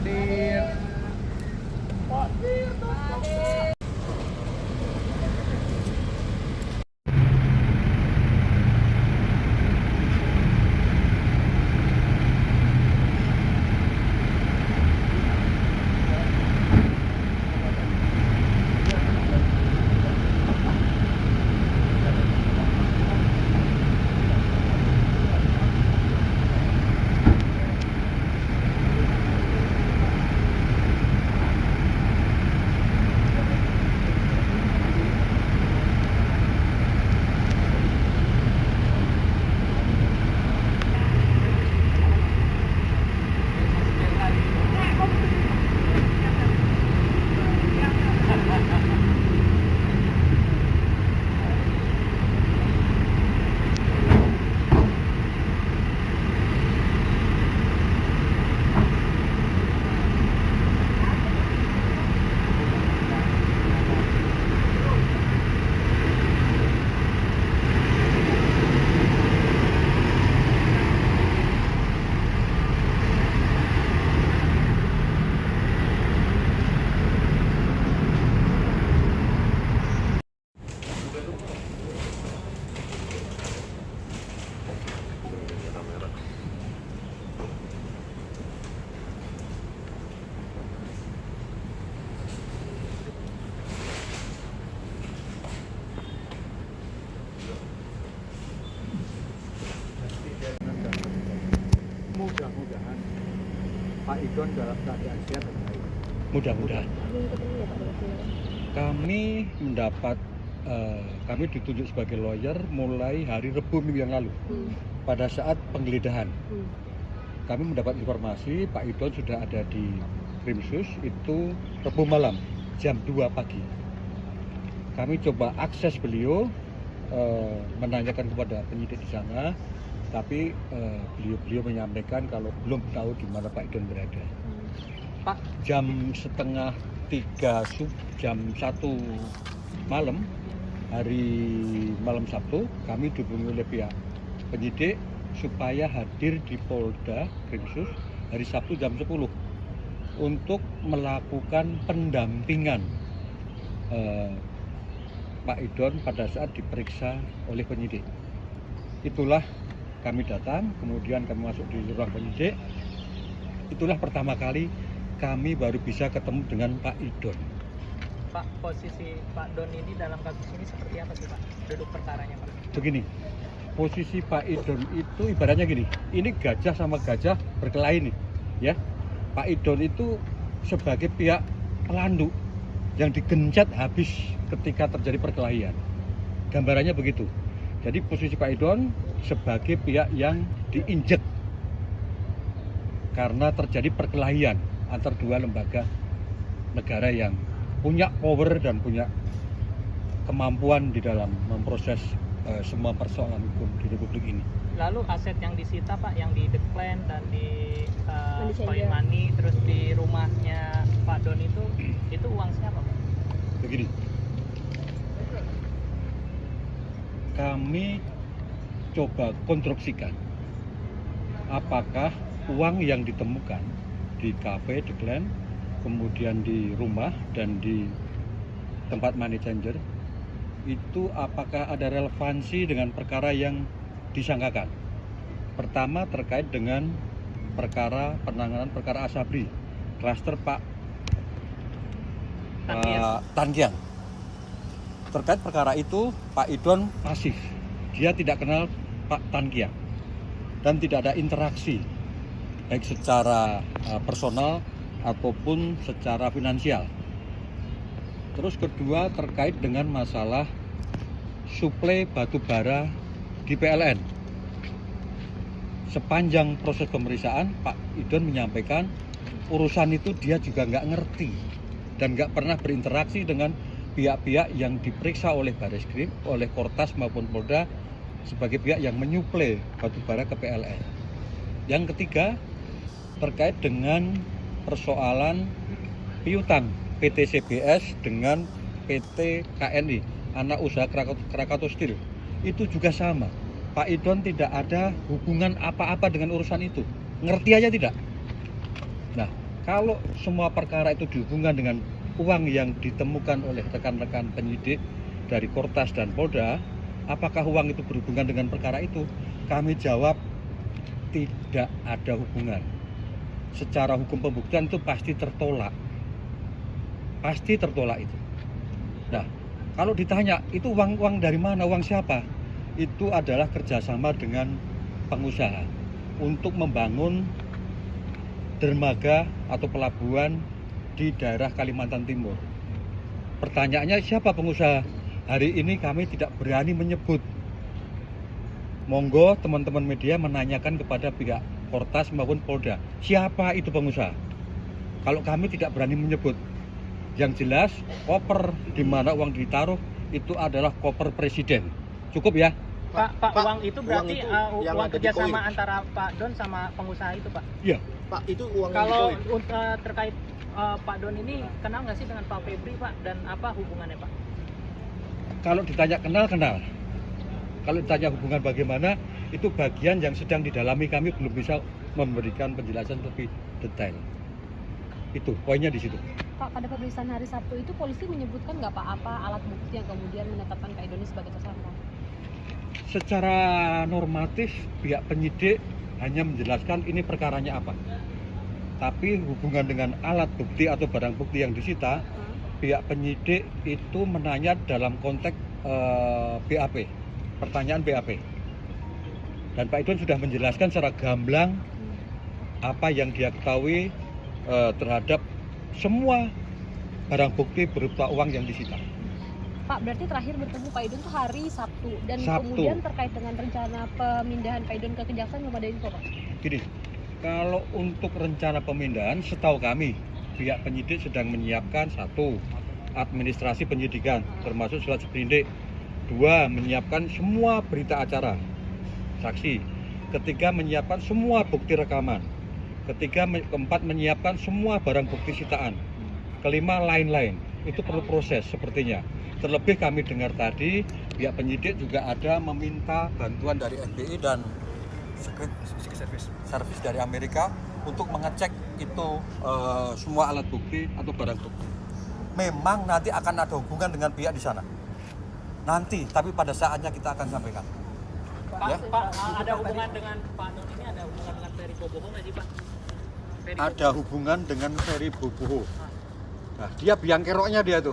Hadir. Mudah-mudahan Pak Idon dalam keadaan sehat dan baik. Mudah-mudahan. Belum ketemu ya Pak Dosen? Kami mendapat, kami ditunjuk sebagai lawyer mulai hari Rabu minggu yang lalu. Pada saat penggeledahan, kami mendapat informasi Pak Idon sudah ada di Krimsus itu Rabu malam jam 2 pagi. Kami coba akses beliau, menanyakan kepada penyidik di sana, tapi beliau menyampaikan kalau belum tahu di mana Pak Idon berada. Pak, Jam setengah 3 jam 1 malam hari malam Sabtu kami dihubungi oleh pihak penyidik supaya hadir di Polda Krimsus hari Sabtu jam 10 untuk melakukan pendampingan Pak Idon pada saat diperiksa oleh penyidik. Itulah kami datang, kemudian kami masuk di ruang penyidik. Itulah pertama kali kami baru bisa ketemu dengan Pak Idon. Pak, posisi Pak Don ini dalam kasus ini seperti apa sih Pak? Duduk perkaranya Pak? Begini, posisi Pak Idon itu ibaratnya gini, ini gajah sama gajah berkelahi nih, ya. Pak Idon itu sebagai pihak pelandu yang digencet habis ketika terjadi perkelahian. Gambarannya begitu. Jadi posisi Pak Idon sebagai pihak yang diinjek karena terjadi perkelahian antar dua lembaga negara yang punya power dan punya kemampuan di dalam memproses semua persoalan hukum di Republik ini. Lalu aset yang disita Pak, yang di decline dan di Money coin changer. money, terus di rumahnya Pak Don itu uang siapa Pak? Begini, kami coba konstruksikan apakah uang yang ditemukan di kafe The Glen, kemudian di rumah dan di tempat money changer itu apakah ada relevansi dengan perkara yang disangkakan. Pertama terkait dengan perkara penanganan perkara Asabri, klaster Pak Tankiang. Terkait perkara itu Pak Idon pasif, dia tidak kenal Pak Tankiang dan tidak ada interaksi baik secara personal ataupun secara finansial. Terus kedua terkait dengan masalah suplai batu bara di PLN. Sepanjang proses pemeriksaan Pak Idon menyampaikan urusan itu dia juga nggak ngerti dan nggak pernah berinteraksi dengan pihak-pihak yang diperiksa oleh Bareskrim, oleh Kortas maupun Polda sebagai pihak yang menyuplai batu bara ke PLN. Yang ketiga terkait dengan persoalan piutang PT CBS dengan PT KNI, anak usaha Krakatau Steel. Itu juga sama. Pak Idon tidak ada hubungan apa-apa dengan urusan itu. Ngerti aja tidak? Nah, Kalau semua perkara itu dihubungkan dengan uang yang ditemukan oleh rekan-rekan penyidik dari Kortas dan Polda, apakah uang itu berhubungan dengan perkara itu? Kami jawab tidak ada hubungan. Secara hukum pembuktian itu pasti tertolak. Pasti tertolak itu. Nah, kalau ditanya itu uang dari mana, uang siapa? Itu adalah kerjasama dengan pengusaha untuk membangun dermaga atau pelabuhan di daerah Kalimantan Timur. Pertanyaannya siapa pengusaha? Hari ini kami tidak berani menyebut. Monggo teman-teman media menanyakan kepada pihak Kortas maupun Polda, siapa itu pengusaha? Kalau kami tidak berani menyebut. Yang jelas koper di mana uang ditaruh itu adalah koper presiden. Cukup ya? Pak, uang itu berarti uang kerjasama koin. antara Pak Don sama pengusaha itu, Pak? Iya. Pak, itu uang Kalau yang dikoin. terkait Pak Don ini kenal nggak sih dengan Pak Febri, Pak? Dan apa hubungannya, Pak? Kalau ditanya kenal. Kalau ditanya hubungan bagaimana, itu bagian yang sedang didalami, kami belum bisa memberikan penjelasan lebih detail. Itu poinnya di situ. Pak, pada pemeriksaan hari Sabtu itu polisi menyebutkan nggak Pak apa alat bukti yang kemudian menetapkan Pak Idoni sebagai tersangka? Secara normatif pihak penyidik hanya menjelaskan ini perkaranya apa. Tapi hubungan dengan alat bukti atau barang bukti yang disita, pihak penyidik itu menanya dalam konteks BAP, pertanyaan BAP. Dan Pak Idon sudah menjelaskan secara gamblang apa yang dia ketahui terhadap semua barang bukti berupa uang yang disita. Pak, berarti terakhir bertemu Pak Idon itu hari Sabtu dan Sabtu. kemudian terkait dengan rencana pemindahan Pak Idon ke Kejaksaan belum ada info, Pak? Gini, kalau untuk rencana pemindahan, setahu kami pihak penyidik sedang menyiapkan satu, administrasi penyidikan termasuk surat seprindik. Dua, menyiapkan semua berita acara saksi. Ketiga, menyiapkan semua bukti rekaman. Keempat, menyiapkan semua barang bukti sitaan. Kelima, lain-lain. Itu perlu proses sepertinya. Terlebih kami dengar tadi pihak penyidik juga ada meminta bantuan dari FBI dan Secret Service dari Amerika untuk mengecek itu semua alat bukti atau barang bukti. Memang nanti akan ada hubungan dengan pihak di sana. Nanti, tapi pada saatnya kita akan sampaikan. Pak, Ya? Pak, ada hubungan dengan Pak Don ini, ada hubungan dengan Ferry Boboho nggak sih, Pak? Ferry Ada hubungan dengan Ferry Boboho. Nah, dia biang keroknya dia tuh.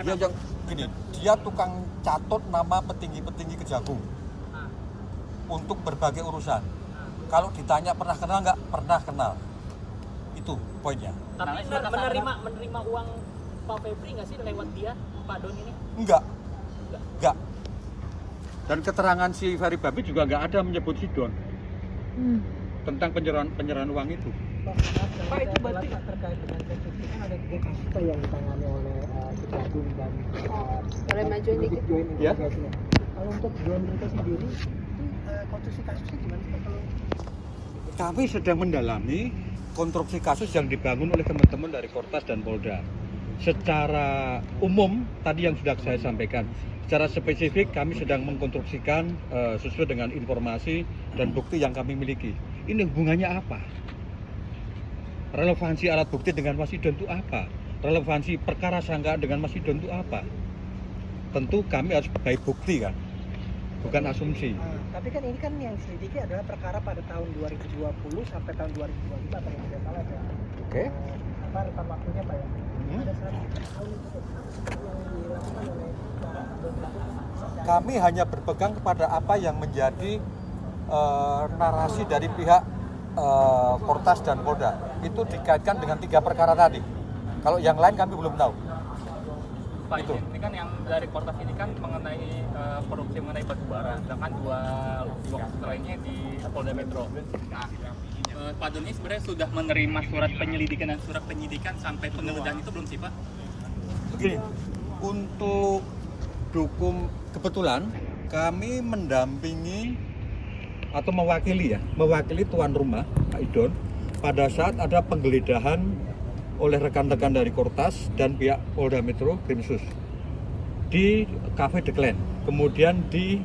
Dia yang gini, dia tukang catot nama petinggi-petinggi Kejagung untuk berbagai urusan. Kalau ditanya pernah kenal nggak? Pernah kenal. Itu poinnya. Tapi menerima uang Pak Febri nggak sih lewat dia, Pak Don ini? Enggak. Dan keterangan si Ferry Babi juga nggak ada menyebut si Don tentang penyerahan uang itu. Pak, itu berarti terkait dengan kasus ini kan ada 3 kasus yang ditangani oleh Kejagung dan Boleh majuin dikit? Ya. Kalau untuk Don itu sendiri, konstruksi kasusnya gimana sih, Pak? Kalau Kami sedang mendalami konstruksi kasus yang dibangun oleh teman-teman dari Kortas dan Polda. Secara umum, tadi yang sudah saya sampaikan, secara spesifik kami sedang mengkonstruksikan sesuai dengan informasi dan bukti yang kami miliki. Ini hubungannya apa? Relevansi alat bukti dengan Mas Idon itu apa? Relevansi perkara sangkaan dengan Mas Idon itu apa? Tentu kami harus baik bukti kan, bukan asumsi. tapi kan ini kan yang diselidiki adalah perkara pada tahun 2020 sampai tahun 2025 kalau tidak salah ya. Oke. Apa rentang waktunya, Pak ya? Ada 100 tahun itu yang dilakukan oleh Pak Don. Kami hanya berpegang kepada apa yang menjadi narasi dari pihak Kortas dan Polda. Itu dikaitkan dengan 3 perkara tadi. Kalau yang lain kami belum tahu. Pak, Itu. ini kan yang dari Kortas ini kan mengenai korupsi mengenai batubara, sedangkan dua kasus lainnya di Polda Metro. Nah, Pak Doni sebenarnya sudah menerima surat penyelidikan dan surat penyidikan sampai penggeledahan itu belum sih, Pak? Begini, untuk dukung kebetulan kami mendampingi atau mewakili tuan rumah Pak Idon pada saat ada penggeledahan oleh rekan-rekan dari Kortas dan pihak Polda Metro Krimsus di Cafe The Clan, kemudian di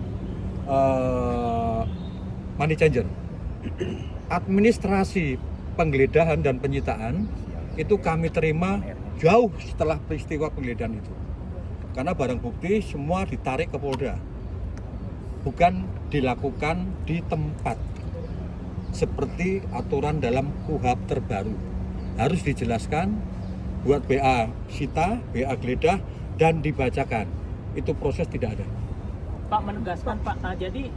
Money Changer. Administrasi penggeledahan dan penyitaan itu kami terima jauh setelah peristiwa penggeledahan itu. Karena barang bukti semua ditarik ke Polda, bukan dilakukan di tempat seperti aturan dalam KUHP terbaru. Harus dijelaskan, buat BA sita, BA geledah, dan dibacakan. Itu proses tidak ada. Pak menegaskan Pak, jadi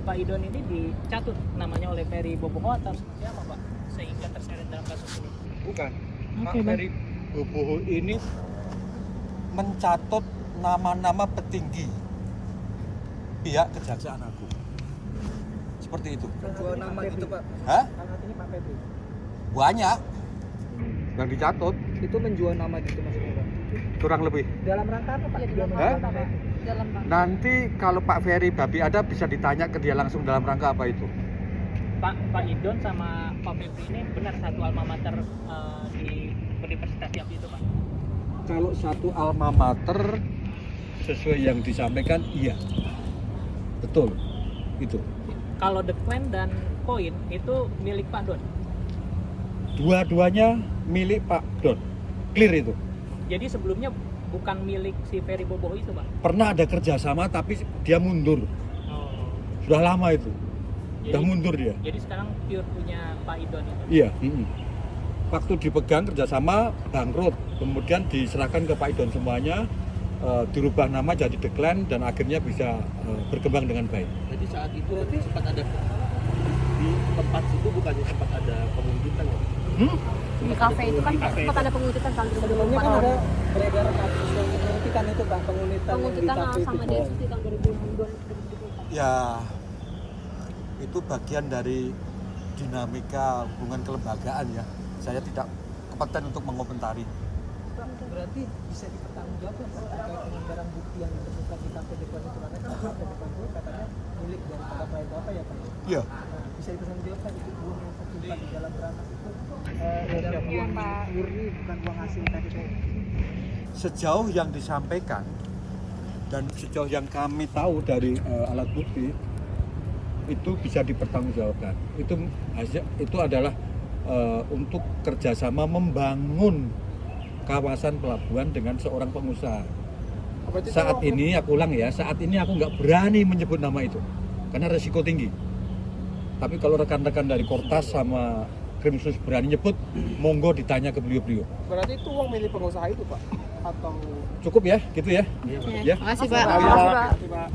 Pak Idon ini dicatut namanya oleh Ferry Boboho atau seperti apa Pak? Sehingga terseret dalam kasus ini. Bukan. Pak Oke, Bang. Ferry Boboho ini mencatut nama-nama petinggi pihak Kejaksaan Agung. Seperti itu. Menjual nama gitu Pak. Hah? Artinya Pak Febri. Banyak yang dicatut, Itu menjual nama gitu maksudnya Pak. kurang lebih. Dalam rangka apa Pak? Iya, dalam Hah? rangka apa? Dalam rangka. Nanti kalau Pak Ferry Babi ada bisa ditanya ke dia langsung dalam rangka apa itu. Pak Idon sama Pak Febri ini benar satu alma mater di Universitas Siap itu Pak. Kalau satu alma mater sesuai yang disampaikan, iya, betul, itu. Kalau The Clan dan Koin itu milik Pak Don. Dua-duanya milik Pak Don, clear itu. Jadi sebelumnya bukan milik si Ferry Boboho itu Pak. Pernah ada kerjasama tapi dia mundur, Oh. sudah lama itu, sudah Jadi, mundur dia. jadi sekarang pure punya Pak Idon itu. Iya. Waktu dipegang kerjasama bangkrut, kemudian diserahkan ke Pak Idon semuanya, dirubah nama jadi The Clan dan akhirnya bisa berkembang dengan baik. Jadi saat itu sempat ada di tempat situ bukannya sempat ada pemungkitan ya? Di kafe itu kan sempat ada penguntitan tahun 2004. beredar kasus penguntitan itu Pak, Penguntitan sama Densus di tahun 2024. Ya, itu bagian dari dinamika hubungan kelembagaan ya. Saya tidak kompeten untuk mengomentari. Berarti bisa dipertanggungjawabkan Pak terkait dengan barang bukti yang ditemukan di kafe depan itu karena kan kafe depan itu katanya milik dari Bapak Bapak ya Pak. Iya. Nah, bisa dipertanggungjawabkan itu uang yang tersimpan di dalam berangkas itu Iya, uang Pak. murni bukan uang hasil tadi itu. Sejauh yang disampaikan dan sejauh yang kami tahu dari alat bukti itu bisa dipertanggungjawabkan. Itu adalah untuk kerjasama membangun kawasan pelabuhan dengan seorang pengusaha. Saat ini aku ulang ya, saat ini aku nggak berani menyebut nama itu karena resiko tinggi. Tapi kalau rekan-rekan dari Kortas sama Krimsus berani nyebut, monggo ditanya ke beliau-beliau. Berarti itu uang milik pengusaha itu Pak? Atau Cukup ya, gitu ya. Ya. Makasih Pak. Makasih, Pak.